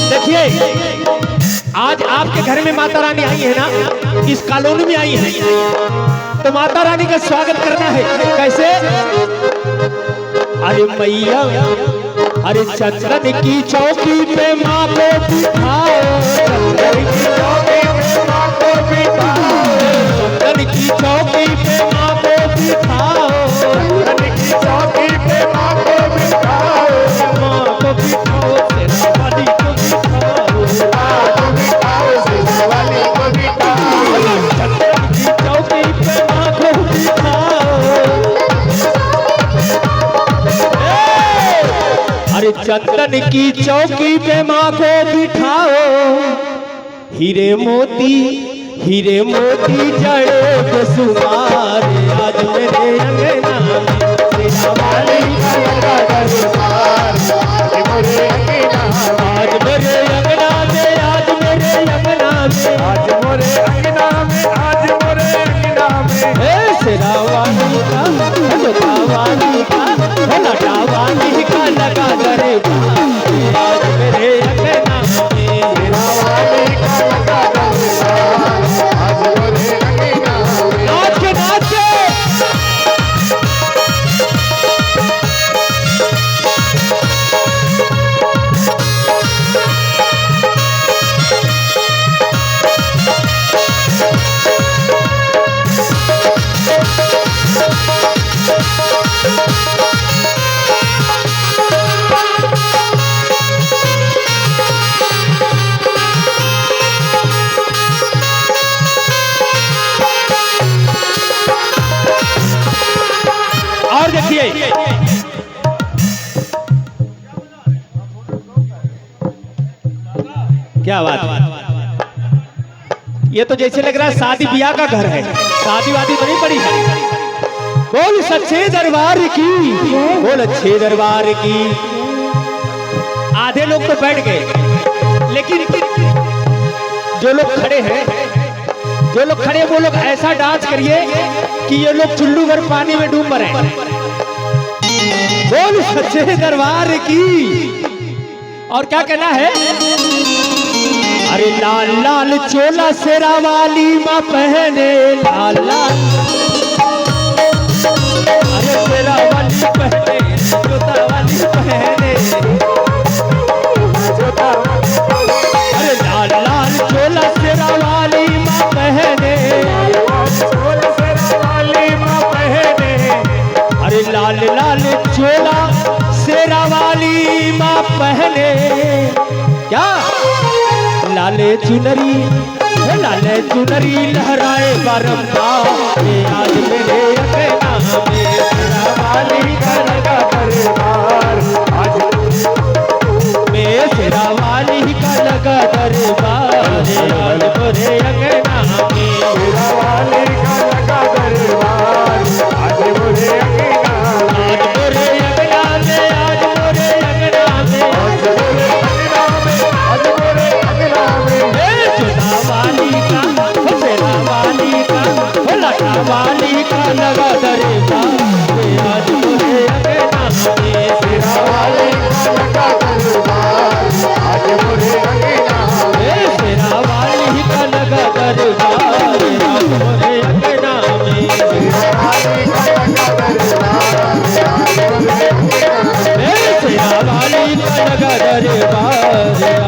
देखिए आज आपके घर में माता रानी आई है ना, इस कॉलोनी में आई है, तो माता रानी का स्वागत करना है। कैसे? अरे मैया, अरे चंदन की चौकी पे माँ को बिठाओ, चंदन की चौकी पे माँ को बिठाओ, चंदन की चौकी पे माँ को बिठाओ, चंदन की चौकी पे माँ को बिठाओ, माँ को बिठाओ, शेरा वाली को बिठाओ, माँ को बिठाओ, शेरा वाली को बिठाओ, चंदन की चौकी पे माँ को बिठाओ। अरे चंदन की चौकी पे माँ को बिठाओ, हीरे मोती जड़े बेसुमार, आज मेरे अंगना में शेरा वाली का लगा दरबार, आज मेरे अंगना में, आज मेरे अंगना में, आज मोरे अंगना में, आज मोरे अंगना में, हे शेरा वाली का, लगा वाली का, लगा वाली का लगा दरबार, आज मेरे अंगना में शेरा वाली का लगा दरबार, आज मोरे अंगना में। नाच के नाच के और देखिए क्या बात है, ये तो जैसे लग रहा है शादी ब्याह का घर है, शादी वादी तो नहीं पड़ी है। बोल सच्चे दरबार की, बोल अच्छे दरबार की। आधे लोग तो बैठ गए, लेकिन जो लोग खड़े हैं, जो लोग खड़े वो लोग ऐसा डांस करिए कि ये लोग चुल्लू भर पानी में डूब मरे। बोल सच्चे दरबार की। और क्या कहना है? अरे लाल लाल चोला शेरा वाली माँ पहने, लाल लाल, अरे शेरा वाली पहने, जोता वाली पहने, जोता, अरे लाल लाल चोला शेरा वाली माँ पहने, चोला शेरा वाली माँ पहने, अरे लाल लाल चोला शेरा वाली माँ पहने। क्या? लाले चुनरी, लाले चुनरी लहराए बारंबार, आज मेरे अंगना में शेरा वाली का लगा दरबार, आज मेरे शेरा वाली का लगा दरबार, आज मेरे अंगना में शेरा वाली का लगा दरबार, आज मेरे अंगना में, आज मेरे अंगना में, आज मेरे अंगना में, आज मेरे अंगना में, आज मेरे अंगना में, जोता वाली का, शेरा वाली का, लटा वाली का लगा दरबार, आज मेरे अंगना में शेरा वाली का लगा दरबार, आज मेरे अंगना में शेरा वाली का लगा दरबार, आज मेरे अंगना में शेरा वाली का लगा दरबार, आज मेरे अंगना में शेरा वाली का लगा दरबार।